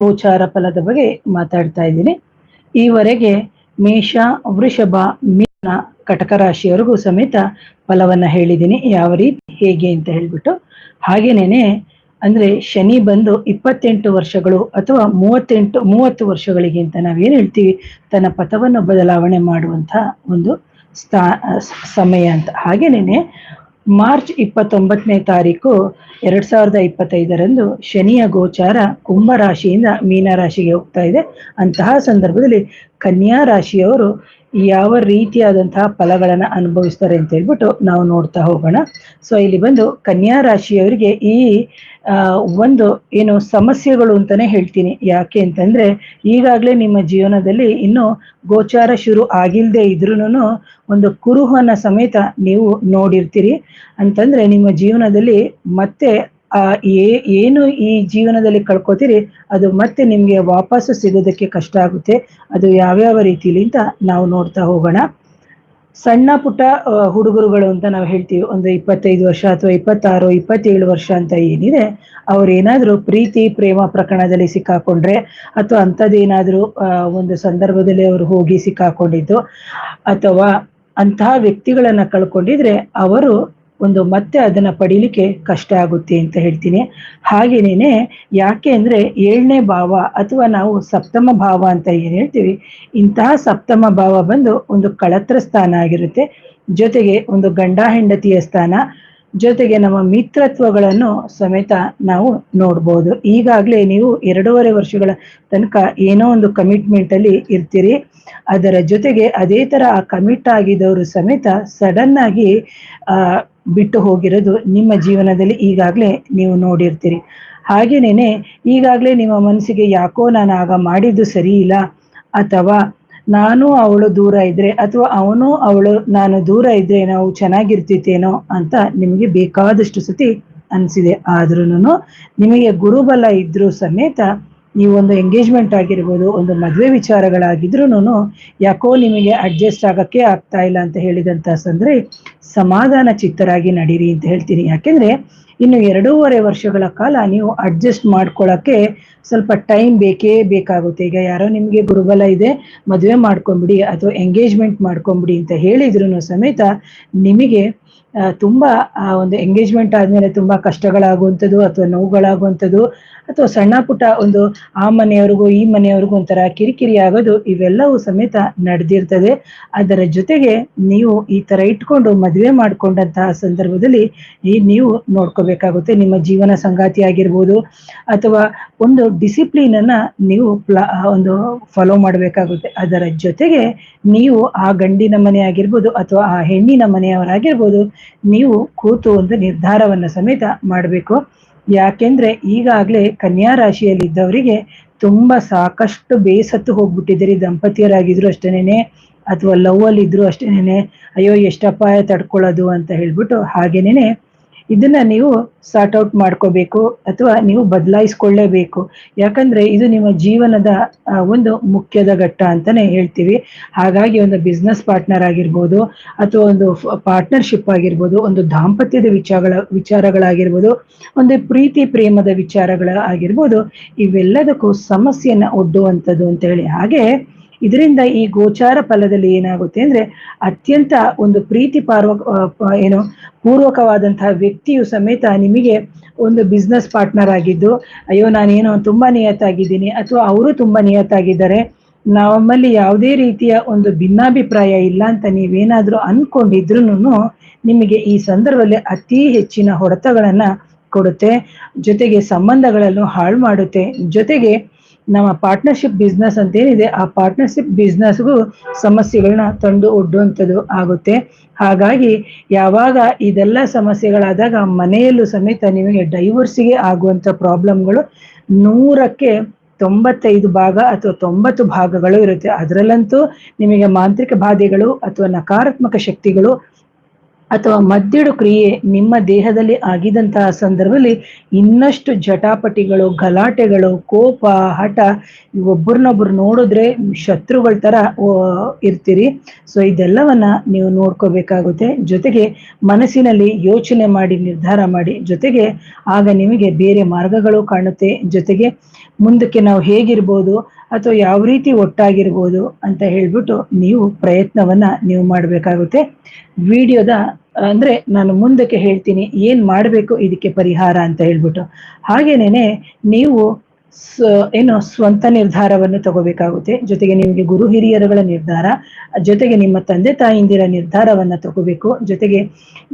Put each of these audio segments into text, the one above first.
ಗೋಚಾರ ಫಲದ ಬಗ್ಗೆ ಮಾತಾಡ್ತಾ ಇದ್ದೀನಿ. ಈವರೆಗೆ ಮೇಷ, ವೃಷಭ, ಮೀನ, ಕಟಕ ರಾಶಿಯವರೆಗೂ ಸಮೇತ ಫಲವನ್ನ ಹೇಳಿದ್ದೀನಿ, ಯಾವ ರೀತಿ ಹೇಗೆ ಅಂತ ಹೇಳ್ಬಿಟ್ಟು. ಹಾಗೇನೇನೆ ಅಂದ್ರೆ ಶನಿ ಬಂದು 28 ವರ್ಷಗಳು ಅಥವಾ 30 ವರ್ಷಗಳಿಗೆ ಅಂತ ನಾವೇನ್ ಹೇಳ್ತೀವಿ, ತನ್ನ ಪಥವನ್ನು ಬದಲಾವಣೆ ಮಾಡುವಂತ ಒಂದು ಸಮಯ ಅಂತ. ಹಾಗೇನೇನೆ ಮಾರ್ಚ್ 29ನೇ ತಾರೀಕು 2025ರಂದು ಶನಿಯ ಗೋಚಾರ ಕುಂಭ ರಾಶಿಯಿಂದ ಮೀನ ರಾಶಿಗೆ ಹೋಗ್ತಾ ಇದೆ. ಅಂತಹ ಸಂದರ್ಭದಲ್ಲಿ ಕನ್ಯಾ ರಾಶಿಯವರು ಯಾವ ರೀತಿಯಾದಂತಹ ಫಲಗಳನ್ನ ಅನುಭವಿಸ್ತಾರೆ ಅಂತ ಹೇಳ್ಬಿಟ್ಟು ನಾವು ನೋಡ್ತಾ ಹೋಗೋಣ. ಸೊ ಇಲ್ಲಿ ಬಂದು ಕನ್ಯಾ ರಾಶಿಯವರಿಗೆ ಈ ಒಂದು ಏನು ಸಮಸ್ಯೆಗಳು ಅಂತಾನೆ ಹೇಳ್ತೀನಿ. ಯಾಕೆ ಅಂತಂದ್ರೆ ಈಗಾಗಲೇ ನಿಮ್ಮ ಜೀವನದಲ್ಲಿ ಇನ್ನು ಗೋಚಾರ ಶುರು ಆಗಿಲ್ದೇ ಇದ್ರೂನು ಒಂದು ಕುರುಹನ ಸಮೇತ ನೀವು ನೋಡಿರ್ತೀರಿ. ಅಂತಂದ್ರೆ ನಿಮ್ಮ ಜೀವನದಲ್ಲಿ ಮತ್ತೆ ಏನು ಈ ಜೀವನದಲ್ಲಿ ಕಳ್ಕೊತೀರಿ ಅದು ಮತ್ತೆ ನಿಮ್ಗೆ ವಾಪಸ್ಸು ಸಿಗೋದಕ್ಕೆ ಕಷ್ಟ ಆಗುತ್ತೆ. ಅದು ಯಾವ್ಯಾವ ರೀತಿಲಿ ಅಂತ ನಾವು ನೋಡ್ತಾ ಹೋಗೋಣ. ಸಣ್ಣ ಪುಟ್ಟ ಹುಡುಗರುಗಳು ಅಂತ ನಾವು ಹೇಳ್ತೀವಿ, ಒಂದು 25 ವರ್ಷ ಅಥವಾ 26, 27 ವರ್ಷ ಅಂತ ಏನಿದೆ, ಅವ್ರೇನಾದ್ರೂ ಪ್ರೀತಿ ಪ್ರೇಮ ಪ್ರಕರಣದಲ್ಲಿ ಸಿಕ್ಕಾಕೊಂಡ್ರೆ ಅಥವಾ ಅಂಥದ್ದೇನಾದ್ರೂ ಒಂದು ಸಂದರ್ಭದಲ್ಲಿ ಅವರು ಹೋಗಿ ಸಿಕ್ಕಾಕೊಂಡಿದ್ದು ಅಥವಾ ಅಂತಹ ವ್ಯಕ್ತಿಗಳನ್ನ ಕಳ್ಕೊಂಡಿದ್ರೆ ಅವರು ಒಂದು ಮತ್ತೆ ಅದನ್ನ ಪಡೀಲಿಕ್ಕೆ ಕಷ್ಟ ಆಗುತ್ತೆ ಅಂತ ಹೇಳ್ತೀನಿ. ಹಾಗೇನೇನೆ ಯಾಕೆ ಅಂದ್ರೆ 7ನೇ ಭಾವ ಅಥವಾ ನಾವು ಸಪ್ತಮ ಭಾವ ಅಂತ ಏನ್ ಹೇಳ್ತೀವಿ, ಇಂತಹ ಸಪ್ತಮ ಭಾವ ಬಂದು ಒಂದು ಕಳತ್ರ ಸ್ಥಾನ ಆಗಿರುತ್ತೆ. ಜೊತೆಗೆ ಒಂದು ಗಂಡ ಹೆಂಡತಿಯ ಸ್ಥಾನ, ಜೊತೆಗೆ ನಮ್ಮ ಮಿತ್ರತ್ವಗಳನ್ನು ಸಮೇತ ನಾವು ನೋಡ್ಬೋದು. ಈಗಾಗ್ಲೇ ನೀವು 2.5 ವರ್ಷಗಳ ತನಕ ಏನೋ ಒಂದು ಕಮಿಟ್ಮೆಂಟ್ ಅಲ್ಲಿ ಇರ್ತೀರಿ. ಅದರ ಜೊತೆಗೆ ಅದೇ ತರ ಆ ಕಮಿಟ್ ಆಗಿದವರು ಸಮೇತ ಸಡನ್ ಆಗಿ ಬಿಟ್ಟು ಹೋಗಿರೋದು ನಿಮ್ಮ ಜೀವನದಲ್ಲಿ ಈಗಾಗ್ಲೇ ನೀವು ನೋಡಿರ್ತೀರಿ. ಹಾಗೇನೇನೆ ಈಗಾಗ್ಲೇ ನಿಮ್ಮ ಮನಸ್ಸಿಗೆ ಯಾಕೋ ನಾನು ಆಗ ಮಾಡಿದ್ದು ಸರಿ ಇಲ್ಲ, ಅಥವಾ ನಾನು ಅವಳು ದೂರ ಇದ್ರೆ ಅಥವಾ ಅವನು ಅವಳು ನಾನು ದೂರ ಇದ್ರೆ ನಾವು ಚೆನ್ನಾಗಿರ್ತಿತ್ತೇನೋ ಅಂತ ನಿಮಗೆ ಬೇಕಾದಷ್ಟು ಸತಿ ಅನ್ಸಿದೆ. ಆದ್ರೂನು ನಿಮಗೆ ಗುರುಬಲ ಇದ್ರೂ ಸಮೇತ ನೀವು ಒಂದು ಎಂಗೇಜ್ಮೆಂಟ್ ಆಗಿರ್ಬೋದು, ಒಂದು ಮದುವೆ ವಿಚಾರಗಳಾಗಿದ್ರೂನು ಯಾಕೋ ನಿಮಗೆ ಅಡ್ಜಸ್ಟ್ ಆಗಕ್ಕೆ ಆಗ್ತಾ ಇಲ್ಲ ಅಂತ ಹೇಳಿದಂತ ಸಂದ್ರೆ ಸಮಾಧಾನ ಚಿತ್ತರಾಗಿ ನಡೀರಿ ಅಂತ ಹೇಳ್ತೀನಿ. ಯಾಕೆಂದ್ರೆ ಇನ್ನು 2.5 ವರ್ಷಗಳ ಕಾಲ ನೀವು ಅಡ್ಜಸ್ಟ್ ಮಾಡ್ಕೊಳಕ್ಕೆ ಸ್ವಲ್ಪ ಟೈಮ್ ಬೇಕೇ ಬೇಕಾಗುತ್ತೆ. ಈಗ ಯಾರೋ ನಿಮ್ಗೆ ಗುರುಬಲ ಇದೆ, ಮದುವೆ ಮಾಡ್ಕೊಂಬಿಡಿ ಅಥವಾ ಎಂಗೇಜ್ಮೆಂಟ್ ಮಾಡ್ಕೊಂಬಿಡಿ ಅಂತ ಹೇಳಿದ್ರು ಸಮೇತ ನಿಮಗೆ ತುಂಬಾ ಒಂದು ಎಂಗೇಜ್ಮೆಂಟ್ ಆದ್ಮೇಲೆ ತುಂಬಾ ಕಷ್ಟಗಳಾಗುವಂಥದ್ದು ಅಥವಾ ನೋವುಗಳಾಗುವಂಥದ್ದು ಅಥವಾ ಸಣ್ಣ ಪುಟ್ಟ ಒಂದು ಆ ಮನೆಯವ್ರಿಗೂ ಈ ಮನೆಯವ್ರಿಗೂ ಒಂಥರ ಕಿರಿಕಿರಿ ಆಗೋದು ಇವೆಲ್ಲವೂ ಸಮೇತ ನಡೆದಿರ್ತದೆ. ಅದರ ಜೊತೆಗೆ ನೀವು ಈ ತರ ಇಟ್ಕೊಂಡು ಮದುವೆ ಮಾಡ್ಕೊಂಡಂತಹ ಸಂದರ್ಭದಲ್ಲಿ ನೀವು ನೋಡ್ಕೋಬೇಕಾಗುತ್ತೆ. ನಿಮ್ಮ ಜೀವನ ಸಂಗಾತಿ ಆಗಿರ್ಬೋದು ಅಥವಾ ಒಂದು ಡಿಸಿಪ್ಲಿನ್ ಅನ್ನ ನೀವು ಒಂದು ಫಾಲೋ ಮಾಡಬೇಕಾಗುತ್ತೆ. ಅದರ ಜೊತೆಗೆ ನೀವು ಆ ಗಂಡಿನ ಮನೆ ಆಗಿರ್ಬೋದು ಅಥವಾ ಆ ಹೆಣ್ಣಿನ ಮನೆಯವರಾಗಿರ್ಬೋದು, ನೀವು ಕೂತು ಒಂದು ನಿರ್ಧಾರವನ್ನ ಸಮೇತ ಮಾಡಬೇಕು. ಯಾಕೆಂದ್ರೆ ಈಗಾಗ್ಲೇ ಕನ್ಯಾ ರಾಶಿಯಲ್ಲಿ ಇದ್ದವರಿಗೆ ತುಂಬಾ ಸಾಕಷ್ಟು ಬೇಸತ್ತು ಹೋಗ್ಬಿಟ್ಟಿದ್ದೀರಿ. ದಂಪತಿಯರಾಗಿದ್ರು ಅಷ್ಟೇನೆ ಅಥವಾ ಲವ್ ಅಲ್ಲಿ ಇದ್ರು ಅಷ್ಟೇನೆ, ಅಯ್ಯೋ ಎಷ್ಟಪ್ಪಾಯ ತಡ್ಕೊಳ್ಳೋದು ಅಂತ ಹೇಳ್ಬಿಟ್ಟು. ಹಾಗೇನೇನೆ ಇದನ್ನ ನೀವು ಸಾರ್ಟ್ ಔಟ್ ಮಾಡ್ಕೋಬೇಕು ಅಥವಾ ನೀವು ಬದಲಾಯಿಸ್ಕೊಳ್ಳೇಬೇಕು. ಯಾಕಂದ್ರೆ ಇದು ನಿಮ್ಮ ಜೀವನದ ಒಂದು ಮುಖ್ಯದ ಘಟ್ಟ ಅಂತಾನೆ ಹೇಳ್ತೀವಿ. ಹಾಗಾಗಿ ಒಂದು ಬಿಸ್ನೆಸ್ ಪಾರ್ಟ್ನರ್ ಆಗಿರ್ಬೋದು ಅಥವಾ ಒಂದು ಪಾರ್ಟ್ನರ್ಶಿಪ್ ಆಗಿರ್ಬೋದು, ಒಂದು ದಾಂಪತ್ಯದ ವಿಚಾರಗಳಾಗಿರ್ಬೋದು, ಒಂದು ಪ್ರೀತಿ ಪ್ರೇಮದ ವಿಚಾರಗಳ ಆಗಿರ್ಬೋದು, ಇವೆಲ್ಲದಕ್ಕೂ ಸಮಸ್ಯೆಯನ್ನ ಒಡ್ಡುವಂಥದ್ದು ಅಂತ ಹೇಳಿ. ಹಾಗೆ ಇದರಿಂದ ಈ ಗೋಚಾರ ಫಲದಲ್ಲಿ ಏನಾಗುತ್ತೆ ಅಂದ್ರೆ ಅತ್ಯಂತ ಒಂದು ಪ್ರೀತಿ ಪೂರ್ವಕವಾದಂತಹ ವ್ಯಕ್ತಿಯು ಸಮೇತ ನಿಮಗೆ ಒಂದು ಬಿಸ್ನೆಸ್ ಪಾರ್ಟ್ನರ್ ಆಗಿದ್ದು, ಅಯ್ಯೋ ನಾನೇನೋ ತುಂಬಾ ನಿಯತ್ತಾಗಿದ್ದೀನಿ ಅಥವಾ ಅವರು ತುಂಬಾ ನಿಯತ್ತಾಗಿದ್ದಾರೆ, ನಮ್ಮಲ್ಲಿ ಯಾವುದೇ ರೀತಿಯ ಒಂದು ಭಿನ್ನಾಭಿಪ್ರಾಯ ಇಲ್ಲ ಅಂತ ನೀವೇನಾದ್ರೂ ಅನ್ಕೊಂಡಿದ್ರುನು ನಿಮಗೆ ಈ ಸಂದರ್ಭದಲ್ಲಿ ಅತಿ ಹೆಚ್ಚಿನ ಹೊಡೆತಗಳನ್ನ ಕೊಡುತ್ತೆ. ಜೊತೆಗೆ ಸಂಬಂಧಗಳನ್ನು ಹಾಳು ಮಾಡುತ್ತೆ. ಜೊತೆಗೆ ನಮ್ಮ ಪಾರ್ಟ್ನರ್ಶಿಪ್ ಬಿಸ್ನೆಸ್ ಅಂತ ಏನಿದೆ, ಆ ಪಾರ್ಟ್ನರ್ಶಿಪ್ ಬಿಸ್ನೆಸ್ಗೂ ಸಮಸ್ಯೆಗಳನ್ನ ತಂದು ಒಡ್ಡುವಂಥದ್ದು ಆಗುತ್ತೆ. ಹಾಗಾಗಿ ಯಾವಾಗ ಇದೆಲ್ಲ ಸಮಸ್ಯೆಗಳಾದಾಗ ಮನೆಯಲ್ಲೂ ಸಮೇತ ನಿಮಗೆ ಡೈವರ್ಸಿಗೆ ಆಗುವಂಥ ಪ್ರಾಬ್ಲಮ್ಗಳು 100ಕ್ಕೆ 95 ಭಾಗ ಅಥವಾ 90 ಭಾಗಗಳು ಇರುತ್ತೆ. ಅದರಲ್ಲಂತೂ ನಿಮಗೆ ಮಾಂತ್ರಿಕ ಬಾಧೆಗಳು ಅಥವಾ ನಕಾರಾತ್ಮಕ ಶಕ್ತಿಗಳು ಅಥವಾ ಮದ್ದಿಡು ಕ್ರಿಯೆ ನಿಮ್ಮ ದೇಹದಲ್ಲಿ ಆಗಿದಂತಹ ಸಂದರ್ಭದಲ್ಲಿ ಇನ್ನಷ್ಟು ಜಟಾಪಟಿಗಳು, ಗಲಾಟೆಗಳು, ಕೋಪ, ಹಠ, ಒಬ್ಬರನ್ನೊಬ್ರು ನೋಡಿದ್ರೆ ಶತ್ರುಗಳ ತರ ಇರ್ತೀರಿ. ಸೊ ಇದೆಲ್ಲವನ್ನ ನೀವು ನೋಡ್ಕೋಬೇಕಾಗುತ್ತೆ. ಜೊತೆಗೆ ಮನಸ್ಸಿನಲ್ಲಿ ಯೋಚನೆ ಮಾಡಿ, ನಿರ್ಧಾರ ಮಾಡಿ, ಜೊತೆಗೆ ಆಗ ನಿಮಗೆ ಬೇರೆ ಮಾರ್ಗಗಳು ಕಾಣುತ್ತೆ. ಜೊತೆಗೆ ಮುಂದಕ್ಕೆ ನಾವು ಹೇಗಿರ್ಬೋದು ಅಥವಾ ಯಾವ ರೀತಿ ಒಟ್ಟಾಗಿರ್ಬೋದು ಅಂತ ಹೇಳ್ಬಿಟ್ಟು ನೀವು ಪ್ರಯತ್ನವನ್ನ ನೀವು ಮಾಡಬೇಕಾಗುತ್ತೆ. ವಿಡಿಯೋದ ಅಂದ್ರೆ ನಾನು ಮುಂದಕ್ಕೆ ಹೇಳ್ತೀನಿ ಏನ್ ಮಾಡಬೇಕು ಇದಕ್ಕೆ ಪರಿಹಾರ ಅಂತ ಹೇಳ್ಬಿಟ್ಟು. ಹಾಗೇನೇನೆ ನೀವು ಏನು ಸ್ವಂತ ನಿರ್ಧಾರವನ್ನು ತಗೋಬೇಕಾಗುತ್ತೆ. ಜೊತೆಗೆ ನಿಮಗೆ ಗುರು ಹಿರಿಯರುಗಳ ನಿರ್ಧಾರ, ಜೊತೆಗೆ ನಿಮ್ಮ ತಂದೆ ತಾಯಿಂದಿರ ನಿರ್ಧಾರವನ್ನ ತಗೋಬೇಕು. ಜೊತೆಗೆ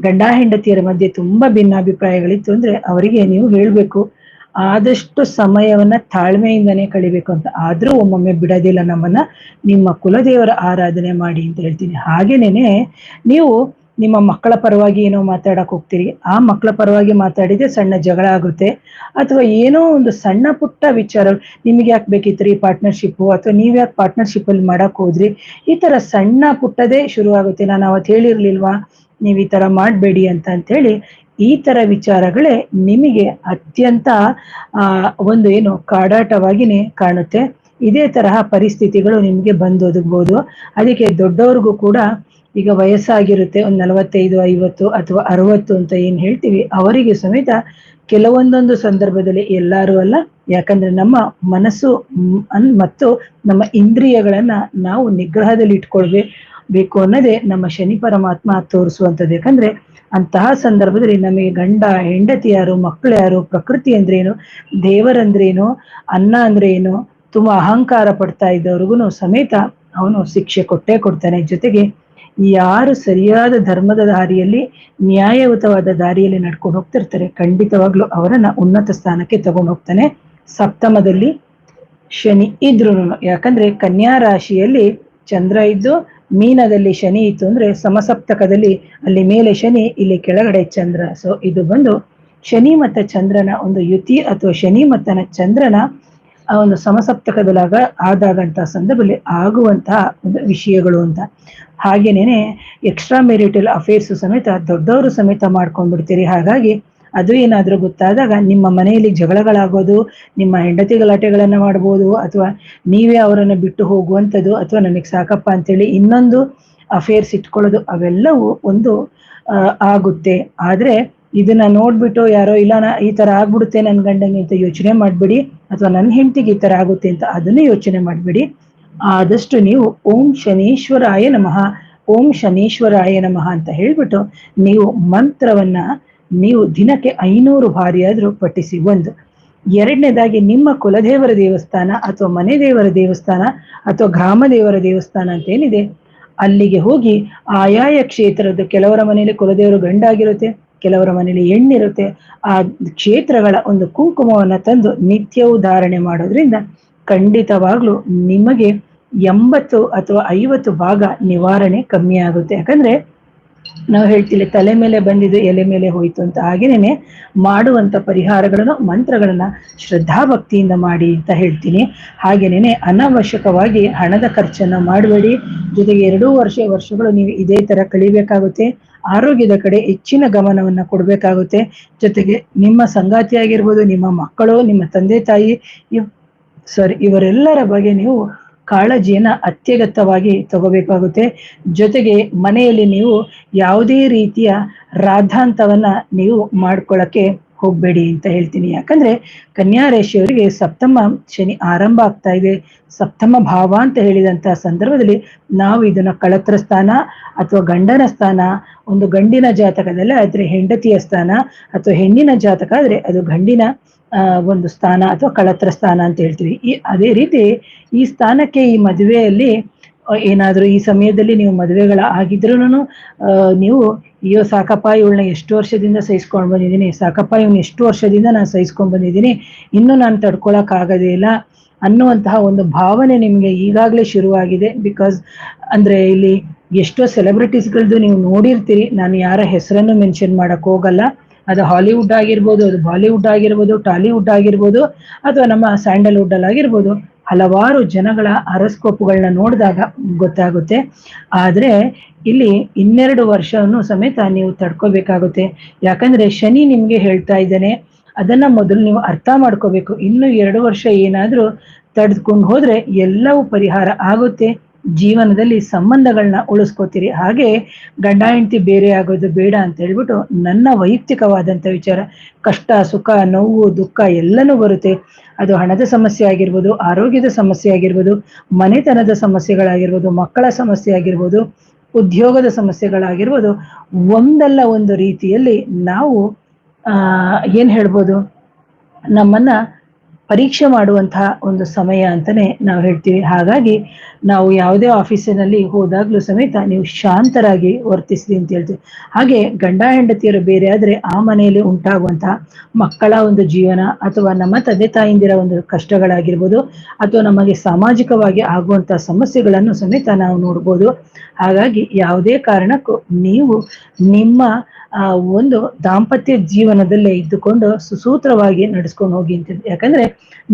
ಗಂಡ ಹೆಂಡತಿಯರ ಮಧ್ಯೆ ತುಂಬಾ ಭಿನ್ನಾಭಿಪ್ರಾಯಗಳಿತ್ತು ಅಂದ್ರೆ ಅವರಿಗೆ ನೀವು ಹೇಳ್ಬೇಕು. ಆದಷ್ಟು ಸಮಯವನ್ನ ತಾಳ್ಮೆಯಿಂದನೇ ಕಳಿಬೇಕು ಅಂತ. ಆದ್ರೂ ಒಮ್ಮೊಮ್ಮೆ ಬಿಡೋದಿಲ್ಲ ನಮ್ಮನ್ನ. ನಿಮ್ಮ ಕುಲದೇವರ ಆರಾಧನೆ ಮಾಡಿ ಅಂತ ಹೇಳ್ತೀನಿ. ಹಾಗೇನೇನೆ ನೀವು ನಿಮ್ಮ ಮಕ್ಕಳ ಪರವಾಗಿ ಏನೋ ಮಾತಾಡಕ್ ಹೋಗ್ತೀರಿ, ಆ ಮಕ್ಕಳ ಪರವಾಗಿ ಮಾತಾಡಿದ್ರೆ ಸಣ್ಣ ಜಗಳ ಆಗುತ್ತೆ. ಅಥವಾ ಏನೋ ಒಂದು ಸಣ್ಣ ಪುಟ್ಟ ವಿಚಾರ, ನಿಮ್ಗೆ ಯಾಕೆ ಬೇಕಿತ್ರಿ ಪಾರ್ಟ್ನರ್ಶಿಪ್, ಅಥವಾ ನೀವ್ ಯಾಕೆ ಪಾರ್ಟ್ನರ್ಶಿಪ್ ಅಲ್ಲಿ ಮಾಡಕ್ ಹೋದ್ರಿ, ಈ ತರ ಸಣ್ಣ ಪುಟ್ಟದೇ ಶುರು ಆಗುತ್ತೆ. ನಾನು ಅವತ್ತು ಹೇಳಿರ್ಲಿಲ್ವಾ ನೀವ್ ಈ ತರ ಮಾಡ್ಬೇಡಿ ಅಂತ ಹೇಳಿ. ಈ ತರ ವಿಚಾರಗಳೇ ನಿಮಗೆ ಅತ್ಯಂತ ಒಂದು ಏನು ಕಾಡಾಟವಾಗಿನೇ ಕಾಣುತ್ತೆ. ಇದೇ ತರಹ ಪರಿಸ್ಥಿತಿಗಳು ನಿಮ್ಗೆ ಬಂದೊದಗ್ಬೋದು. ಅದಕ್ಕೆ ದೊಡ್ಡವ್ರಿಗೂ ಕೂಡ ಈಗ ವಯಸ್ಸಾಗಿರುತ್ತೆ, ಒಂದು 45, 50 ಅಥವಾ 60 ಅಂತ ಏನ್ ಹೇಳ್ತೀವಿ, ಅವರಿಗೆ ಸಮೇತ ಕೆಲವೊಂದೊಂದು ಸಂದರ್ಭದಲ್ಲಿ, ಎಲ್ಲರೂ ಅಲ್ಲ, ಯಾಕಂದ್ರೆ ನಮ್ಮ ಮನಸ್ಸು ಮತ್ತು ನಮ್ಮ ಇಂದ್ರಿಯಗಳನ್ನ ನಾವು ನಿಗ್ರಹದಲ್ಲಿ ಇಟ್ಕೊಳ್ಬೇಕು ಅನ್ನೋದೇ ನಮ್ಮ ಶನಿ ಪರಮಾತ್ಮ ತೋರಿಸುವಂಥದ್ದು. ಯಾಕಂದ್ರೆ ಅಂತಹ ಸಂದರ್ಭದಲ್ಲಿ ನಮಗೆ ಗಂಡ ಹೆಂಡತಿ ಯಾರು, ಮಕ್ಕಳು ಯಾರು, ಪ್ರಕೃತಿ ಅಂದ್ರೇನು, ದೇವರಂದ್ರೇನು, ಅನ್ನ ಅಂದ್ರೆ ಏನು, ತುಂಬಾ ಅಹಂಕಾರ ಪಡ್ತಾ ಇದ್ದವ್ರಿಗೂ ಸಮೇತ ಅವನು ಶಿಕ್ಷೆ ಕೊಟ್ಟೇ ಕೊಡ್ತಾನೆ. ಜೊತೆಗೆ ಯಾರು ಸರಿಯಾದ ಧರ್ಮದ ದಾರಿಯಲ್ಲಿ, ನ್ಯಾಯಯುತವಾದ ದಾರಿಯಲ್ಲಿ ನಡ್ಕೊಂಡು ಹೋಗ್ತಿರ್ತಾರೆ, ಖಂಡಿತವಾಗ್ಲೂ ಅವರನ್ನ ಉನ್ನತ ಸ್ಥಾನಕ್ಕೆ ತಗೊಂಡು ಹೋಗ್ತಾನೆ. ಸಪ್ತಮದಲ್ಲಿ ಶನಿ ಇದ್ರು, ಯಾಕಂದ್ರೆ ಕನ್ಯಾ ರಾಶಿಯಲ್ಲಿ ಚಂದ್ರ ಇದ್ದು ಮೀನದಲ್ಲಿ ಶನಿ ಇತ್ತು ಅಂದ್ರೆ ಸಮಸಪ್ತಕದಲ್ಲಿ ಅಲ್ಲಿ ಮೇಲೆ ಶನಿ, ಇಲ್ಲಿ ಕೆಳಗಡೆ ಚಂದ್ರ. ಸೊ ಇದು ಬಂದು ಶನಿ ಮತ್ತು ಚಂದ್ರನ ಒಂದು ಯುತಿ, ಅಥವಾ ಶನಿ ಮತ್ತು ಚಂದ್ರನ ಆ ಒಂದು ಸಮಸಪ್ತಕದಲ್ಲಾಗ ಆದಾಗಂತಹ ಸಂದರ್ಭದಲ್ಲಿ ಆಗುವಂತಹ ಒಂದು ವಿಷಯಗಳು ಅಂತ. ಹಾಗೇನೇನೆ ಎಕ್ಸ್ಟ್ರಾ ಮೆರಿಟಲ್ ಅಫೇರ್ಸ್ ಸಮೇತ ದೊಡ್ಡವರು ಸಮೇತ ಮಾಡ್ಕೊಂಡ್ಬಿಡ್ತೀರಿ. ಹಾಗಾಗಿ ಅದು ಏನಾದ್ರೂ ಗೊತ್ತಾದಾಗ ನಿಮ್ಮ ಮನೆಯಲ್ಲಿ ಜಗಳಗಳಾಗೋದು, ನಿಮ್ಮ ಹೆಂಡತಿ ಗಲಾಟೆಗಳನ್ನ ಮಾಡ್ಬೋದು, ಅಥವಾ ನೀವೇ ಅವರನ್ನ ಬಿಟ್ಟು ಹೋಗುವಂಥದ್ದು, ಅಥವಾ ನನಗೆ ಸಾಕಪ್ಪ ಅಂತೇಳಿ ಇನ್ನೊಂದು ಅಫೇರ್ಸ್ ಇಟ್ಕೊಳ್ಳೋದು, ಅವೆಲ್ಲವೂ ಒಂದು ಆಗುತ್ತೆ. ಆದ್ರೆ ಇದನ್ನ ನೋಡ್ಬಿಟ್ಟು ಯಾರೋ ಇಲ್ಲ ಈ ತರ ಆಗ್ಬಿಡುತ್ತೆ ನನ್ ಗಂಡನಿಗೆ ಅಂತ ಯೋಚನೆ ಮಾಡ್ಬೇಡಿ, ಅಥವಾ ನನ್ನ ಹೆಂಡತಿಗೆ ಈ ತರ ಆಗುತ್ತೆ ಅಂತ ಅದನ್ನೇ ಯೋಚನೆ ಮಾಡ್ಬೇಡಿ. ಆದಷ್ಟು ನೀವು ಓಂ ಶನೀಶ್ವರಾಯ ನಮಃ, ಓಂ ಶನೀಶ್ವರಾಯ ನಮಃ ಅಂತ ಹೇಳ್ಬಿಟ್ಟು ನೀವು ಮಂತ್ರವನ್ನ ನೀವು ದಿನಕ್ಕೆ 500 ಬಾರಿ ಆದ್ರೂ ಪಠಿಸಿ. ಒಂದು. ಎರಡನೇದಾಗಿ ನಿಮ್ಮ ಕುಲದೇವರ ದೇವಸ್ಥಾನ ಅಥವಾ ಮನೆ ದೇವರ ದೇವಸ್ಥಾನ ಅಥವಾ ಗ್ರಾಮ ದೇವರ ದೇವಸ್ಥಾನ ಅಂತ ಏನಿದೆ ಅಲ್ಲಿಗೆ ಹೋಗಿ ಆಯಾಯ ಕ್ಷೇತ್ರದ, ಕೆಲವರ ಮನೆಯಲ್ಲಿ ಕುಲದೇವರು ಗಂಡಾಗಿರುತ್ತೆ, ಕೆಲವರ ಮನೆಯಲ್ಲಿ ಹೆಣ್ಣಿರುತ್ತೆ, ಆ ಕ್ಷೇತ್ರಗಳ ಒಂದು ಕುಂಕುಮವನ್ನ ತಂದು ನಿತ್ಯವೂ ಧಾರಣೆ ಮಾಡೋದ್ರಿಂದ ಖಂಡಿತವಾಗ್ಲೂ ನಿಮಗೆ 80 ಅಥವಾ 50 ಭಾಗ ನಿವಾರಣೆ ಕಮ್ಮಿ ಆಗುತ್ತೆ. ಯಾಕಂದ್ರೆ ನಾವು ಹೇಳ್ತೀವಿ ತಲೆ ಮೇಲೆ ಬಂದಿದ್ದು ಎಲೆ ಮೇಲೆ ಹೋಯ್ತು ಅಂತ. ಹಾಗೇನೆ ಮಾಡುವಂತ ಪರಿಹಾರಗಳನ್ನು, ಮಂತ್ರಗಳನ್ನ ಶ್ರದ್ಧಾಭಕ್ತಿಯಿಂದ ಮಾಡಿ ಅಂತ ಹೇಳ್ತೀನಿ. ಹಾಗೇನೆ ಅನಾವಶ್ಯಕವಾಗಿ ಹಣದ ಖರ್ಚನ್ನ ಮಾಡಬೇಡಿ. ಜೊತೆಗೆ 2 ವರ್ಷಗಳು ನೀವು ಇದೇ ತರ ಕಳಿಬೇಕಾಗುತ್ತೆ. ಆರೋಗ್ಯದ ಕಡೆ ಹೆಚ್ಚಿನ ಗಮನವನ್ನ ಕೊಡ್ಬೇಕಾಗುತ್ತೆ. ಜೊತೆಗೆ ನಿಮ್ಮ ಸಂಗಾತಿ ಆಗಿರ್ಬೋದು, ನಿಮ್ಮ ಮಕ್ಕಳು, ನಿಮ್ಮ ತಂದೆ ತಾಯಿ, ಇವರೆಲ್ಲರ ಬಗ್ಗೆ ನೀವು ಕಾಳಜಿಯನ್ನ ಅತ್ಯಗತ್ಯವಾಗಿ ತಗೋಬೇಕಾಗುತ್ತೆ. ಜೊತೆಗೆ ಮನೆಯಲ್ಲಿ ನೀವು ಯಾವುದೇ ರೀತಿಯ ರಾಧಾಂತವನ್ನ ನೀವು ಮಾಡ್ಕೊಳ್ಳಕ್ಕೆ ಹೋಗ್ಬೇಡಿ ಅಂತ ಹೇಳ್ತೀನಿ. ಯಾಕಂದ್ರೆ ಕನ್ಯಾ ರಾಶಿಯವರಿಗೆ ಸಪ್ತಮ ಶನಿ ಆರಂಭ ಆಗ್ತಾ ಇದೆ. ಸಪ್ತಮ ಭಾವ ಅಂತ ಹೇಳಿದಂತಹ ಸಂದರ್ಭದಲ್ಲಿ ನಾವು ಇದನ್ನ ಕಳತ್ರ ಸ್ಥಾನ ಅಥವಾ ಗಂಡನ ಸ್ಥಾನ, ಒಂದು ಗಂಡಿನ ಜಾತಕದಲ್ಲಿ ಆದ್ರೆ ಹೆಂಡತಿಯ ಸ್ಥಾನ, ಅಥವಾ ಹೆಣ್ಣಿನ ಜಾತಕ ಆದ್ರೆ ಅದು ಗಂಡಿನ ಒಂದು ಸ್ಥಾನ ಅಥವಾ ಕಳತ್ರ ಸ್ಥಾನ ಅಂತ ಹೇಳ್ತೀವಿ. ಅದೇ ರೀತಿ ಈ ಸ್ಥಾನಕ್ಕೆ ಈ ಮದುವೆಯಲ್ಲಿ ಏನಾದ್ರೂ ಈ ಸಮಯದಲ್ಲಿ ನೀವು ಮದುವೆಗಳ ಆಗಿದ್ರೂ ನೀವು ಅಯ್ಯೋ ಸಾಕಪ್ಪ ಇವಳನ್ನ ಎಷ್ಟು ವರ್ಷದಿಂದ ಸಹಿಸ್ಕೊಂಡ್ ಬಂದಿದ್ದೀನಿ, ಸಾಕಪ್ಪ ಇವನ್ನ ಎಷ್ಟು ವರ್ಷದಿಂದ ನಾನು ಸಹಿಸ್ಕೊಂಡ್ ಬಂದಿದ್ದೀನಿ, ಇನ್ನು ನಾನು ತಡ್ಕೊಳಕ್ ಆಗೋದೇ ಇಲ್ಲ ಅನ್ನುವಂತಹ ಒಂದು ಭಾವನೆ ನಿಮ್ಗೆ ಈಗಾಗಲೇ ಶುರುವಾಗಿದೆ. ಬಿಕಾಸ್ ಅಂದ್ರೆ ಇಲ್ಲಿ ಎಷ್ಟೋ ಸೆಲೆಬ್ರಿಟೀಸ್ಗಳದ್ದು ನೀವು ನೋಡಿರ್ತೀರಿ, ನಾನು ಯಾರ ಹೆಸರನ್ನು ಮೆನ್ಷನ್ ಮಾಡಕ್ ಹೋಗಲ್ಲ. ಅದು ಹಾಲಿವುಡ್ ಆಗಿರ್ಬೋದು, ಅದು ಬಾಲಿವುಡ್ ಆಗಿರ್ಬೋದು, ಟಾಲಿವುಡ್ ಆಗಿರ್ಬೋದು, ಅಥವಾ ನಮ್ಮ ಸ್ಯಾಂಡಲ್ವುಡ್ ಅಲ್ಲಿ ಆಗಿರ್ಬೋದು, ಹಲವಾರು ಜನಗಳ ಅರಸ್ಕೋಪುಗಳನ್ನ ನೋಡಿದಾಗ ಗೊತ್ತಾಗುತ್ತೆ. ಆದ್ರೆ ಇಲ್ಲಿ 12 ವರ್ಷವನ್ನು ಸಮೇತ ನೀವು ತಡ್ಕೋಬೇಕಾಗುತ್ತೆ. ಯಾಕಂದ್ರೆ ಶನಿ ನಿಮ್ಗೆ ಹೇಳ್ತಾ ಇದ್ದಾನೆ, ಅದನ್ನ ಮೊದಲು ನೀವು ಅರ್ಥ ಮಾಡ್ಕೋಬೇಕು. ಇನ್ನು 2 ವರ್ಷ ಏನಾದ್ರೂ ತಡೆದುಕೊಂಡು ಹೋದ್ರೆ ಎಲ್ಲವೂ ಪರಿಹಾರ ಆಗುತ್ತೆ. ಜೀವನದಲ್ಲಿ ಸಂಬಂಧಗಳನ್ನ ಉಳಿಸ್ಕೋತೀರಿ. ಹಾಗೆ ಗಂಡ ಹೆಂಡತಿ ಬೇರೆ ಆಗೋದು ಬೇಡ ಅಂತ ಹೇಳ್ಬಿಟ್ಟು ನನ್ನ ವೈಯಕ್ತಿಕವಾದಂತ ವಿಚಾರ. ಕಷ್ಟ, ಸುಖ, ನೋವು, ದುಃಖ ಎಲ್ಲನೂ ಬರುತ್ತೆ. ಅದು ಹಣದ ಸಮಸ್ಯೆ ಆಗಿರ್ಬೋದು, ಆರೋಗ್ಯದ ಸಮಸ್ಯೆ ಆಗಿರ್ಬೋದು, ಮನೆತನದ ಸಮಸ್ಯೆಗಳಾಗಿರ್ಬೋದು, ಮಕ್ಕಳ ಸಮಸ್ಯೆ ಆಗಿರ್ಬೋದು, ಉದ್ಯೋಗದ ಸಮಸ್ಯೆಗಳಾಗಿರ್ಬೋದು, ಒಂದಲ್ಲ ಒಂದು ರೀತಿಯಲ್ಲಿ ನಾವು ಏನ್ ಹೇಳ್ಬೋದು, ನಮ್ಮನ್ನ ಪರೀಕ್ಷೆ ಮಾಡುವಂತಹ ಒಂದು ಸಮಯ ಅಂತಾನೆ ನಾವು ಹೇಳ್ತೀವಿ. ಹಾಗಾಗಿ ನಾವು ಯಾವುದೇ ಆಫೀಸಿನಲ್ಲಿ ಹೋದಾಗ್ಲೂ ಸಮೇತ ನೀವು ಶಾಂತರಾಗಿ ವರ್ತಿಸ್ಲಿ ಅಂತ ಹೇಳ್ತೀವಿ. ಹಾಗೆ ಗಂಡ ಹೆಂಡತಿಯರು ಬೇರೆ ಆದ್ರೆ ಆ ಮನೆಯಲ್ಲಿ ಉಂಟಾಗುವಂತಹ ಮಕ್ಕಳ ಒಂದು ಜೀವನ, ಅಥವಾ ನಮ್ಮ ತಂದೆ ತಾಯಿಂದಿರ ಒಂದು ಕಷ್ಟಗಳಾಗಿರ್ಬೋದು, ಅಥವಾ ನಮಗೆ ಸಾಮಾಜಿಕವಾಗಿ ಆಗುವಂತಹ ಸಮಸ್ಯೆಗಳನ್ನು ಸಮೇತ ನಾವು ನೋಡ್ಬೋದು. ಹಾಗಾಗಿ ಯಾವುದೇ ಕಾರಣಕ್ಕೂ ನೀವು ನಿಮ್ಮ ಒಂದು ದಾಂಪತ್ಯ ಜೀವನದಲ್ಲೇ ಇದ್ದುಕೊಂಡು ಸುಸೂತ್ರವಾಗಿ ನಡೆಸ್ಕೊಂಡು ಹೋಗಿ ಅಂತ. ಯಾಕಂದ್ರೆ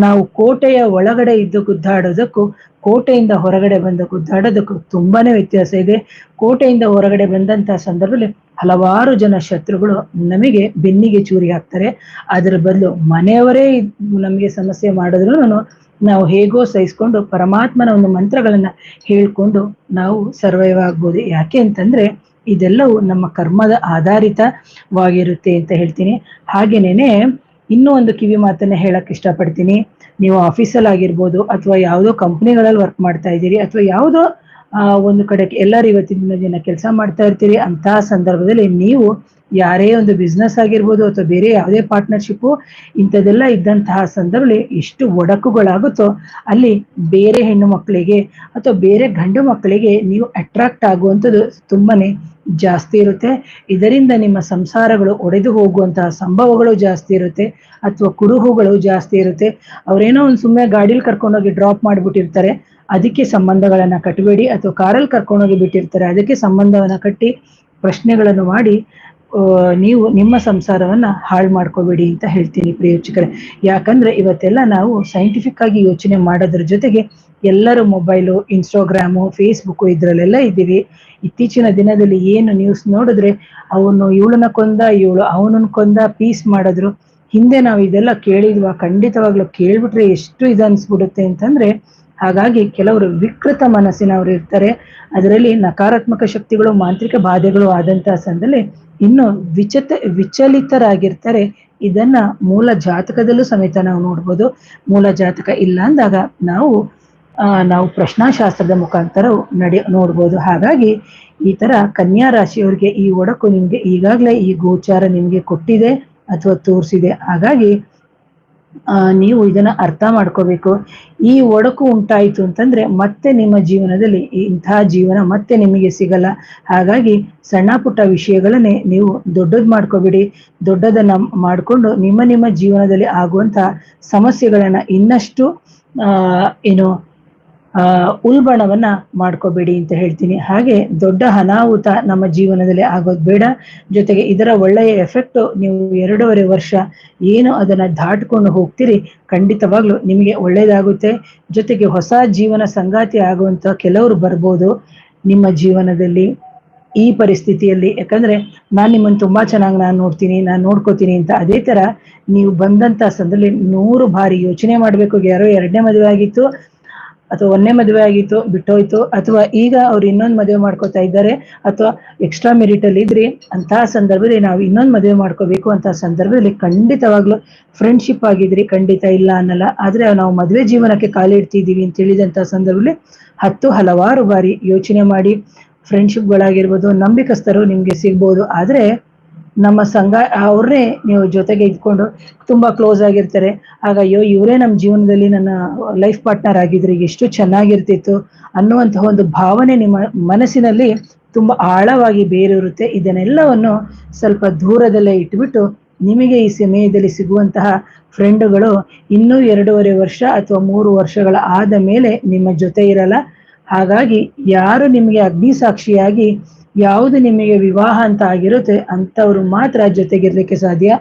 ನಾವು ಕೋಟೆಯ ಒಳಗಡೆ ಇದ್ದು ಗುದ್ದಾಡೋದಕ್ಕೂ ಕೋಟೆಯಿಂದ ಹೊರಗಡೆ ಬಂದು ಗುದ್ದಾಡೋದಕ್ಕೂ ತುಂಬಾನೇ ವ್ಯತ್ಯಾಸ ಇದೆ. ಕೋಟೆಯಿಂದ ಹೊರಗಡೆ ಬಂದಂತಹ ಸಂದರ್ಭದಲ್ಲಿ ಹಲವಾರು ಜನ ಶತ್ರುಗಳು ನಮಗೆ ಬೆನ್ನಿಗೆ ಚೂರಿ ಹಾಕ್ತಾರೆ. ಅದರ ಬದಲು ಮನೆಯವರೇ ನಮಗೆ ಸಮಸ್ಯೆ ಮಾಡಿದ್ರು ನಾವು ಹೇಗೋ ಸಹಿಸ್ಕೊಂಡು ಪರಮಾತ್ಮನ ಒಂದು ಮಂತ್ರಗಳನ್ನ ಹೇಳ್ಕೊಂಡು ನಾವು ಸರ್ವೈವ್ ಆಗ್ಬೋದು. ಯಾಕೆ ಅಂತಂದ್ರೆ ಇದೆಲ್ಲವೂ ನಮ್ಮ ಕರ್ಮದ ಆಧಾರಿತವಾಗಿರುತ್ತೆ ಅಂತ ಹೇಳ್ತೀನಿ. ಹಾಗೇನೇನೆ ಇನ್ನೂ ಒಂದು ಕಿವಿ ಮಾತನ್ನ ಹೇಳಕ್ ಇಷ್ಟಪಡ್ತೀನಿ. ನೀವು ಆಫೀಸಲ್ಲಿ ಆಗಿರ್ಬೋದು, ಅಥವಾ ಯಾವುದೋ ಕಂಪ್ನಿಗಳಲ್ಲಿ ವರ್ಕ್ ಮಾಡ್ತಾ ಇದ್ದೀರಿ, ಅಥವಾ ಯಾವುದೋ ಒಂದು ಕಡೆ ಎಲ್ಲರೂ ಇವತ್ತಿನ ದಿನ ಕೆಲಸ ಮಾಡ್ತಾ ಇರ್ತೀರಿ. ಅಂತಹ ಸಂದರ್ಭದಲ್ಲಿ ನೀವು ಯಾರೇ ಒಂದು ಬಿಸ್ನೆಸ್ ಆಗಿರ್ಬೋದು, ಅಥವಾ ಬೇರೆ ಯಾವುದೇ ಪಾರ್ಟ್ನರ್ಶಿಪ್ಪು ಇಂಥದ್ದೆಲ್ಲ ಇದ್ದಂತಹ ಸಂದರ್ಭದಲ್ಲಿ ಎಷ್ಟು ಒಡಕುಗಳಾಗುತ್ತೋ ಅಲ್ಲಿ ಬೇರೆ ಹೆಣ್ಣು ಮಕ್ಕಳಿಗೆ ಅಥವಾ ಬೇರೆ ಗಂಡು ಮಕ್ಕಳಿಗೆ ನೀವು ಅಟ್ರಾಕ್ಟ್ ಆಗುವಂಥದ್ದು ತುಂಬಾನೇ ಜಾಸ್ತಿ ಇರುತ್ತೆ. ಇದರಿಂದ ನಿಮ್ಮ ಸಂಸಾರಗಳು ಒಡೆದು ಹೋಗುವಂತಹ ಸಂಭವಗಳು ಜಾಸ್ತಿ ಇರುತ್ತೆ, ಅಥವಾ ಕುರುಹುಗಳು ಜಾಸ್ತಿ ಇರುತ್ತೆ. ಅವ್ರೇನೋ ಒಂದು ಸುಮ್ಮನೆ ಗಾಡಿಲಿ ಕರ್ಕೊಂಡೋಗಿ ಡ್ರಾಪ್ ಮಾಡಿಬಿಟ್ಟಿರ್ತಾರೆ, ಅದಕ್ಕೆ ಸಂಬಂಧಗಳನ್ನ ಕಟ್ಟಬೇಡಿ. ಅಥವಾ ಕಾರಲ್ಲಿ ಕರ್ಕೊಂಡೋಗಿ ಬಿಟ್ಟಿರ್ತಾರೆ, ಅದಕ್ಕೆ ಸಂಬಂಧವನ್ನ ಕಟ್ಟಿ ಪ್ರಶ್ನೆಗಳನ್ನು ಮಾಡಿ ನೀವು ನಿಮ್ಮ ಸಂಸಾರವನ್ನ ಹಾಳು ಮಾಡ್ಕೋಬೇಡಿ ಅಂತ ಹೇಳ್ತೀನಿ ಪ್ರಿಯ ವೀಕ್ಷಕರೇ. ಯಾಕಂದ್ರೆ ಇವತ್ತೆಲ್ಲ ನಾವು ಸೈಂಟಿಫಿಕ್ ಆಗಿ ಯೋಚನೆ ಮಾಡೋದ್ರ ಜೊತೆಗೆ ಎಲ್ಲರೂ ಮೊಬೈಲು, ಇನ್ಸ್ಟಾಗ್ರಾಮು, ಫೇಸ್ಬುಕ್ ಇದ್ರಲ್ಲೆಲ್ಲ ಇದ್ದೀವಿ. ಇತ್ತೀಚಿನ ದಿನದಲ್ಲಿ ಏನು ನ್ಯೂಸ್ ನೋಡಿದ್ರೆ ಅವನು ಇವಳನ್ನ ಕೊಂದ, ಇವಳು ಅವನನ್ನ ಕೊಂದ, ಪೀಸ್ ಮಾಡಿದ್ರು. ಹಿಂದೆ ನಾವು ಇದೆಲ್ಲ ಕೇಳಿದ್ವಾ? ಖಂಡಿತವಾಗ್ಲೂ ಕೇಳ್ಬಿಟ್ರೆ ಎಷ್ಟು ಅನ್ಸ್ಬಿಡುತ್ತೆ ಅಂತಂದ್ರೆ. ಹಾಗಾಗಿ ಕೆಲವರು ವಿಕೃತ ಮನಸ್ಸಿನವರು ಇರ್ತಾರೆ. ಅದರಲ್ಲಿ ನಕಾರಾತ್ಮಕ ಶಕ್ತಿಗಳು, ಮಾಂತ್ರಿಕ ಬಾಧೆಗಳು ಆದಂತಹ ಸಂದರ್ಭದಲ್ಲಿ ಇನ್ನು ವಿಚಲಿತರಾಗಿರ್ತಾರೆ. ಇದನ್ನ ಮೂಲ ಜಾತಕದಲ್ಲೂ ಸಮೇತ ನಾವು ನೋಡ್ಬೋದು. ಮೂಲ ಜಾತಕ ಇಲ್ಲ ಅಂದಾಗ ನಾವು ಪ್ರಶ್ನಾಶಾಸ್ತ್ರದ ಮುಖಾಂತರ ನೋಡ್ಬೋದು. ಹಾಗಾಗಿ ಈ ತರ ಕನ್ಯಾ ರಾಶಿಯವರಿಗೆ ಈ ಒಡಕು ನಿಮ್ಗೆ ಈಗಾಗಲೇ ಈ ಗೋಚಾರ ನಿಮ್ಗೆ ಕೊಟ್ಟಿದೆ ಅಥವಾ ತೋರಿಸಿದೆ. ಹಾಗಾಗಿ ನೀವು ಇದನ್ನ ಅರ್ಥ ಮಾಡ್ಕೋಬೇಕು. ಈ ಒಡಕು ಉಂಟಾಯಿತು ಅಂತಂದ್ರೆ ಮತ್ತೆ ನಿಮ್ಮ ಜೀವನದಲ್ಲಿ ಇಂತಹ ಜೀವನ ಮತ್ತೆ ನಿಮಗೆ ಸಿಗಲ್ಲ. ಹಾಗಾಗಿ ಸಣ್ಣ ಪುಟ್ಟ ವಿಷಯಗಳನ್ನೇ ನೀವು ದೊಡ್ಡದ್ ಮಾಡ್ಕೋಬೇಡಿ. ದೊಡ್ಡದನ್ನ ಮಾಡ್ಕೊಂಡು ನಿಮ್ಮ ಜೀವನದಲ್ಲಿ ಆಗುವಂತಹ ಸಮಸ್ಯೆಗಳನ್ನ ಇನ್ನಷ್ಟು ಉಲ್ಬಣವನ್ನ ಮಾಡ್ಕೋಬೇಡಿ ಅಂತ ಹೇಳ್ತೀನಿ. ಹಾಗೆ ದೊಡ್ಡ ಅನಾಹುತ ನಮ್ಮ ಜೀವನದಲ್ಲಿ ಆಗೋದು ಬೇಡ. ಜೊತೆಗೆ ಇದರ ಒಳ್ಳೆಯ ಎಫೆಕ್ಟ್ ನೀವು 2.5 ವರ್ಷ ಏನು ಅದನ್ನ ದಾಟ್ಕೊಂಡು ಹೋಗ್ತೀರಿ, ಖಂಡಿತವಾಗ್ಲೂ ನಿಮಗೆ ಒಳ್ಳೇದಾಗುತ್ತೆ. ಜೊತೆಗೆ ಹೊಸ ಜೀವನ ಸಂಗಾತಿ ಆಗುವಂತ ಕೆಲವರು ಬರ್ಬೋದು ನಿಮ್ಮ ಜೀವನದಲ್ಲಿ ಈ ಪರಿಸ್ಥಿತಿಯಲ್ಲಿ. ಯಾಕಂದ್ರೆ ನಾನ್ ನಿಮ್ಮನ್ನು ತುಂಬಾ ಚೆನ್ನಾಗಿ ನಾನು ನೋಡ್ಕೋತೀನಿ ಅಂತ. ಅದೇ ತರ ನೀವು ಬಂದಂತ ಸಂದರ್ಭದಲ್ಲಿ 100 ಬಾರಿ ಯೋಚನೆ ಮಾಡ್ಬೇಕು. ಯಾರೋ 2ನೇ ಮದುವೆ ಆಗಿತ್ತು, ಅಥವಾ 1ನೇ ಮದುವೆ ಆಗಿತ್ತು ಬಿಟ್ಟೋಯ್ತು, ಅಥವಾ ಈಗ ಅವ್ರು ಇನ್ನೊಂದು ಮದುವೆ ಮಾಡ್ಕೋತಾ ಇದ್ದಾರೆ, ಅಥವಾ ಎಕ್ಸ್ಟ್ರಾ ಮೆರಿಟಲ್ ಇದ್ರಿ, ಅಂತಹ ಸಂದರ್ಭದಲ್ಲಿ ನಾವು ಇನ್ನೊಂದು ಮದುವೆ ಮಾಡ್ಕೋಬೇಕು ಅಂತ ಸಂದರ್ಭದಲ್ಲಿ ಖಂಡಿತವಾಗ್ಲೂ ಫ್ರೆಂಡ್ಶಿಪ್ ಆಗಿದ್ರಿ, ಖಂಡಿತ ಇಲ್ಲ ಅನ್ನಲ್ಲ. ಆದ್ರೆ ನಾವು ಮದುವೆ ಜೀವನಕ್ಕೆ ಕಾಲಿಡ್ತಿದ್ದೀವಿ ಅಂತ ಹೇಳಿದಂತಹ ಸಂದರ್ಭದಲ್ಲಿ ಹಲವಾರು ಬಾರಿ ಯೋಚನೆ ಮಾಡಿ ಫ್ರೆಂಡ್ಶಿಪ್ಗಳಾಗಿರ್ಬೋದು, ನಂಬಿಕಸ್ಥರು ನಿಮ್ಗೆ ಸಿಗ್ಬೋದು. ಆದ್ರೆ ನಮ್ಮ ಸಂಘ ಅವ್ರನ್ನೇ ನೀವು ಜೊತೆಗೆ ಇದ್ಕೊಂಡು ತುಂಬಾ ಕ್ಲೋಸ್ ಆಗಿರ್ತಾರೆ. ಆಗ ಅಯ್ಯೋ ಇವರೇ ನಮ್ಮ ಜೀವನದಲ್ಲಿ ನನ್ನ ಲೈಫ್ ಪಾರ್ಟ್ನರ್ ಆಗಿದ್ರೆ ಎಷ್ಟು ಚೆನ್ನಾಗಿರ್ತಿತ್ತು ಅನ್ನುವಂತಹ ಒಂದು ಭಾವನೆ ನಿಮ್ಮ ಮನಸ್ಸಿನಲ್ಲಿ ತುಂಬಾ ಆಳವಾಗಿ ಬೇರೂರುತ್ತೆ. ಇದನ್ನೆಲ್ಲವನ್ನು ಸ್ವಲ್ಪ ದೂರದಲ್ಲೇ ಇಟ್ಬಿಟ್ಟು ನಿಮಗೆ ಈ ಸಮಯದಲ್ಲಿ ಸಿಗುವಂತಹ ಫ್ರೆಂಡುಗಳು ಇನ್ನೂ 2.5 ವರ್ಷ ಅಥವಾ 3 ವರ್ಷಗಳ ಆದ ಮೇಲೆ ನಿಮ್ಮ ಜೊತೆ ಇರಲ್ಲ. ಹಾಗಾಗಿ ಯಾರು ನಿಮಗೆ ಅಗ್ನಿ ಸಾಕ್ಷಿಯಾಗಿ ಯಾವುದು ನಿಮಗೆ ವಿವಾಹ ಅಂತ ಆಗಿರುತ್ತೆ ಅಂಥವ್ರು ಮಾತ್ರ ಜೊತೆಗಿರ್ಲಿಕ್ಕೆ ಸಾಧ್ಯ.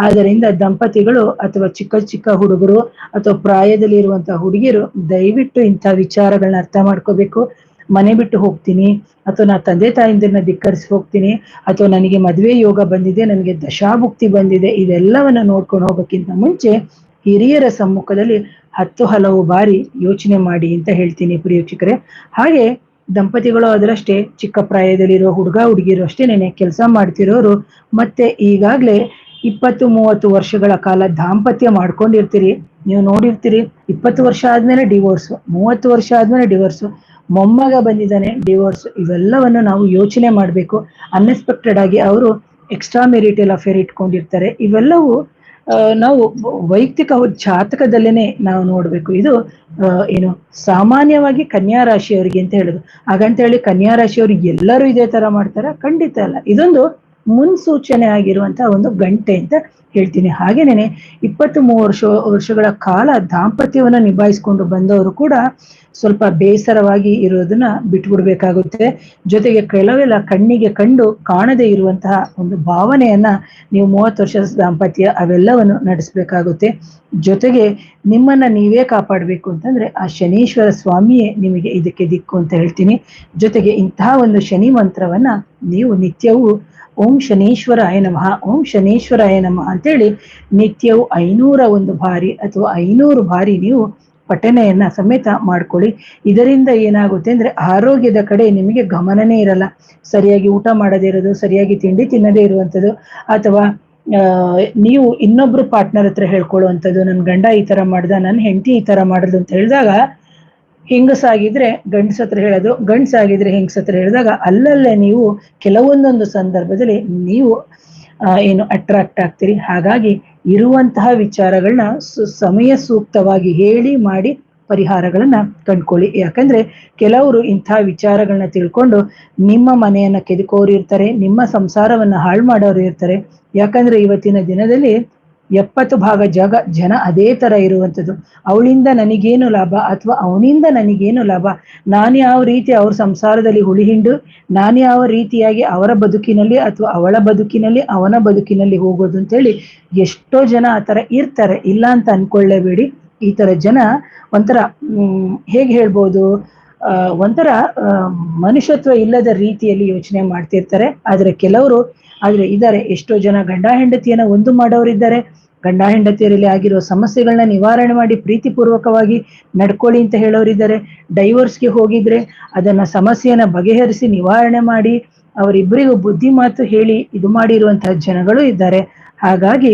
ಆದ್ದರಿಂದ ದಂಪತಿಗಳು ಅಥವಾ ಚಿಕ್ಕ ಚಿಕ್ಕ ಹುಡುಗರು ಅಥವಾ ಪ್ರಾಯದಲ್ಲಿ ಇರುವಂತಹ ಹುಡುಗಿಯರು ದಯವಿಟ್ಟು ಇಂಥ ವಿಚಾರಗಳನ್ನ ಅರ್ಥ ಮಾಡ್ಕೋಬೇಕು. ಮನೆ ಬಿಟ್ಟು ಹೋಗ್ತೀನಿ ಅಥವಾ ನಾ ತಂದೆ ತಾಯಿಂದಿರನ್ನ ಧಿಕ್ಕರಿಸಿ ಹೋಗ್ತೀನಿ ಅಥವಾ ನನಗೆ ಮದುವೆ ಯೋಗ ಬಂದಿದೆ, ನನಗೆ ದಶಾಭುಕ್ತಿ ಬಂದಿದೆ, ಇವೆಲ್ಲವನ್ನ ನೋಡ್ಕೊಂಡು ಹೋಗೋಕ್ಕಿಂತ ಮುಂಚೆ ಹಿರಿಯರ ಸಮ್ಮುಖದಲ್ಲಿ 10 ಹಲವು ಬಾರಿ ಯೋಚನೆ ಮಾಡಿ ಅಂತ ಹೇಳ್ತೀನಿ ಪ್ರಿಯ. ಹಾಗೆ ದಂಪತಿಗಳು ಅದರಷ್ಟೇ, ಚಿಕ್ಕ ಪ್ರಾಯದಲ್ಲಿರೋ ಹುಡುಗ ಹುಡುಗಿರು ಅಷ್ಟೇನೆ ಕೆಲಸ ಮಾಡ್ತಿರೋರು ಮತ್ತೆ ಈಗಾಗ್ಲೇ 20-30 ವರ್ಷಗಳ ಕಾಲ ದಾಂಪತ್ಯ ಮಾಡ್ಕೊಂಡಿರ್ತೀರಿ. ನೀವು ನೋಡಿರ್ತೀರಿ 20 ವರ್ಷ ಆದ್ಮೇಲೆ ಡಿವೋರ್ಸ್, 30 ವರ್ಷ ಆದ್ಮೇಲೆ ಡಿವೋರ್ಸ್, ಮೊಮ್ಮಗ ಬಂದಿದ್ದಾನೆ ಡಿವೋರ್ಸ್. ಇವೆಲ್ಲವನ್ನು ನಾವು ಯೋಚನೆ ಮಾಡಬೇಕು. ಅನ್ಎಕ್ಸ್ಪೆಕ್ಟೆಡ್ ಆಗಿ ಅವರು ಎಕ್ಸ್ಟ್ರಾ ಮೆರಿಟಲ್ ಅಫೇರ್ ಇಟ್ಕೊಂಡಿರ್ತಾರೆ. ಇವೆಲ್ಲವೂ ನಾವು ವೈಯಕ್ತಿಕ ಅವ್ರ ಜಾತಕದಲ್ಲೇನೆ ನಾವು ನೋಡ್ಬೇಕು. ಇದು ಏನು ಸಾಮಾನ್ಯವಾಗಿ ಕನ್ಯಾ ರಾಶಿಯವರಿಗೆ ಅಂತ ಹೇಳುದು. ಹಾಗಂತ ಹೇಳಿ ಕನ್ಯಾ ರಾಶಿಯವ್ರಿಗೆ ಎಲ್ಲರೂ ಇದೇ ತರ ಮಾಡ್ತಾರ? ಖಂಡಿತ ಅಲ್ಲ. ಇದೊಂದು ಮುನ್ಸೂಚನೆ ಆಗಿರುವಂತಹ ಒಂದು ಗಂಟೆ ಅಂತ ಹೇಳ್ತೀನಿ. ಹಾಗೇನೇನೆ 23 ವರ್ಷಗಳ ಕಾಲ ದಾಂಪತ್ಯವನ್ನ ನಿಭಾಯಿಸ್ಕೊಂಡು ಬಂದವರು ಕೂಡ ಸ್ವಲ್ಪ ಬೇಸರವಾಗಿ ಇರೋದನ್ನ ಬಿಟ್ಬಿಡ್ಬೇಕಾಗುತ್ತೆ. ಜೊತೆಗೆ ಕೆಲವೆಲ್ಲ ಕಣ್ಣಿಗೆ ಕಂಡು ಕಾಣದೇ ಇರುವಂತಹ ಒಂದು ಭಾವನೆಯನ್ನ ನೀವು 30 ವರ್ಷದ ದಾಂಪತ್ಯ ಅವೆಲ್ಲವನ್ನು ನಡೆಸಬೇಕಾಗುತ್ತೆ. ಜೊತೆಗೆ ನಿಮ್ಮನ್ನ ನೀವೇ ಕಾಪಾಡಬೇಕು ಅಂತಂದ್ರೆ ಆ ಶನೀಶ್ವರ ಸ್ವಾಮಿಯೇ ನಿಮಗೆ ಇದಕ್ಕೆ ದಿಕ್ಕು ಅಂತ ಹೇಳ್ತೀನಿ. ಜೊತೆಗೆ ಇಂತಹ ಒಂದು ಶನಿ ಮಂತ್ರವನ್ನ ನೀವು ನಿತ್ಯವೂ ಓಂ ಶನೀಶ್ವರಾಯ ನಮಃ, ಓಂ ಶನೀಶ್ವರಾಯ ನಮಃ ಅಂತೇಳಿ ನಿತ್ಯವೂ 501 ಬಾರಿ ಅಥವಾ 500 ಬಾರಿ ನೀವು ಪಠನೆಯನ್ನ ಸಮೇತ ಮಾಡ್ಕೊಳ್ಳಿ. ಇದರಿಂದ ಏನಾಗುತ್ತೆ ಅಂದ್ರೆ ಆರೋಗ್ಯದ ಕಡೆ ನಿಮಗೆ ಗಮನನೇ ಇರಲ್ಲ. ಸರಿಯಾಗಿ ಊಟ ಮಾಡದೇ ಇರೋದು, ಸರಿಯಾಗಿ ತಿಂಡಿ ತಿನ್ನದೇ ಇರುವಂಥದ್ದು, ಅಥವಾ ನೀವು ಇನ್ನೊಬ್ರು ಪಾರ್ಟ್ನರ್ ಹತ್ರ ಹೇಳ್ಕೊಳ್ಳುವಂಥದ್ದು, ನನ್ನ ಗಂಡ ಈ ತರ ಮಾಡ್ದ, ನನ್ನ ಹೆಂಡತಿ ಈ ತರ ಮಾಡುದು ಅಂತ ಹೇಳಿದಾಗ ಹೆಂಗಸಾಗಿದ್ರೆ ಗಂಡಸ ಹತ್ರ ಹೇಳೋದು, ಗಂಡಸಾಗಿದ್ರೆ ಹೆಂಗಸ ಹತ್ರ ಹೇಳಿದಾಗ ಅಲ್ಲಲ್ಲೇ ನೀವು ಕೆಲವೊಂದೊಂದು ಸಂದರ್ಭದಲ್ಲಿ ನೀವು ಏನು ಅಟ್ರಾಕ್ಟ್ ಆಗ್ತೀರಿ. ಹಾಗಾಗಿ ಇರುವಂತಹ ವಿಚಾರಗಳನ್ನ ಸಮಯ ಸೂಕ್ತವಾಗಿ ಹೇಳಿ ಮಾಡಿ ಪರಿಹಾರಗಳನ್ನ ಕಂಡ್ಕೊಳ್ಳಿ. ಯಾಕಂದ್ರೆ ಕೆಲವರು ಇಂಥ ವಿಚಾರಗಳನ್ನ ತಿಳ್ಕೊಂಡು ನಿಮ್ಮ ಮನೆಯನ್ನ ಕೆದಕೋರು ಇರ್ತಾರೆ, ನಿಮ್ಮ ಸಂಸಾರವನ್ನ ಹಾಳು ಮಾಡೋರು ಇರ್ತಾರೆ. ಯಾಕಂದ್ರೆ ಇವತ್ತಿನ ದಿನದಲ್ಲಿ 70% ಜನ ಅದೇ ತರ ಇರುವಂಥದ್ದು. ಅವಳಿಂದ ನನಗೇನು ಲಾಭ ಅಥವಾ ಅವನಿಂದ ನನಗೇನು ಲಾಭ, ನಾನು ಯಾವ ರೀತಿ ಅವ್ರ ಸಂಸಾರದಲ್ಲಿ ಹುಳಿ ಹಿಂಡು, ನಾನು ಯಾವ ರೀತಿಯಾಗಿ ಅವರ ಬದುಕಿನಲ್ಲಿ ಅಥವಾ ಅವಳ ಬದುಕಿನಲ್ಲಿ ಅವನ ಬದುಕಿನಲ್ಲಿ ಹೋಗೋದು ಅಂತೇಳಿ ಎಷ್ಟೋ ಜನ ಆ ತರ ಇರ್ತಾರೆ. ಇಲ್ಲ ಅಂತ ಅನ್ಕೊಳ್ಳೇಬೇಡಿ. ಈ ತರ ಜನ ಒಂಥರ ಹೇಗೆ ಹೇಳ್ಬೋದು, ಒಂಥರ ಮನುಷ್ಯತ್ವ ಇಲ್ಲದ ರೀತಿಯಲ್ಲಿ ಯೋಚನೆ ಮಾಡ್ತಿರ್ತಾರೆ. ಆದ್ರೆ ಇದ್ದಾರೆ ಎಷ್ಟೋ ಜನ ಗಂಡ ಹೆಂಡತಿಯನ್ನ ಒಂದು ಮಾಡೋರಿದ್ದಾರೆ. ಗಂಡ ಹೆಂಡತಿಯರಲ್ಲಿ ಆಗಿರೋ ಸಮಸ್ಯೆಗಳನ್ನ ನಿವಾರಣೆ ಮಾಡಿ ಪ್ರೀತಿಪೂರ್ವಕವಾಗಿ ನಡ್ಕೊಳ್ಳಿ ಅಂತ ಹೇಳೋರಿದ್ದಾರೆ. ಡೈವೋರ್ಸ್ಗೆ ಹೋಗಿದ್ರೆ ಅದನ್ನ ಸಮಸ್ಯೆಯನ್ನ ಬಗೆಹರಿಸಿ ನಿವಾರಣೆ ಮಾಡಿ ಅವರಿಬ್ಬರಿಗೂ ಬುದ್ಧಿ ಮಾತು ಹೇಳಿ ಇದು ಮಾಡಿರುವಂತಹ ಜನಗಳು ಇದ್ದಾರೆ. ಹಾಗಾಗಿ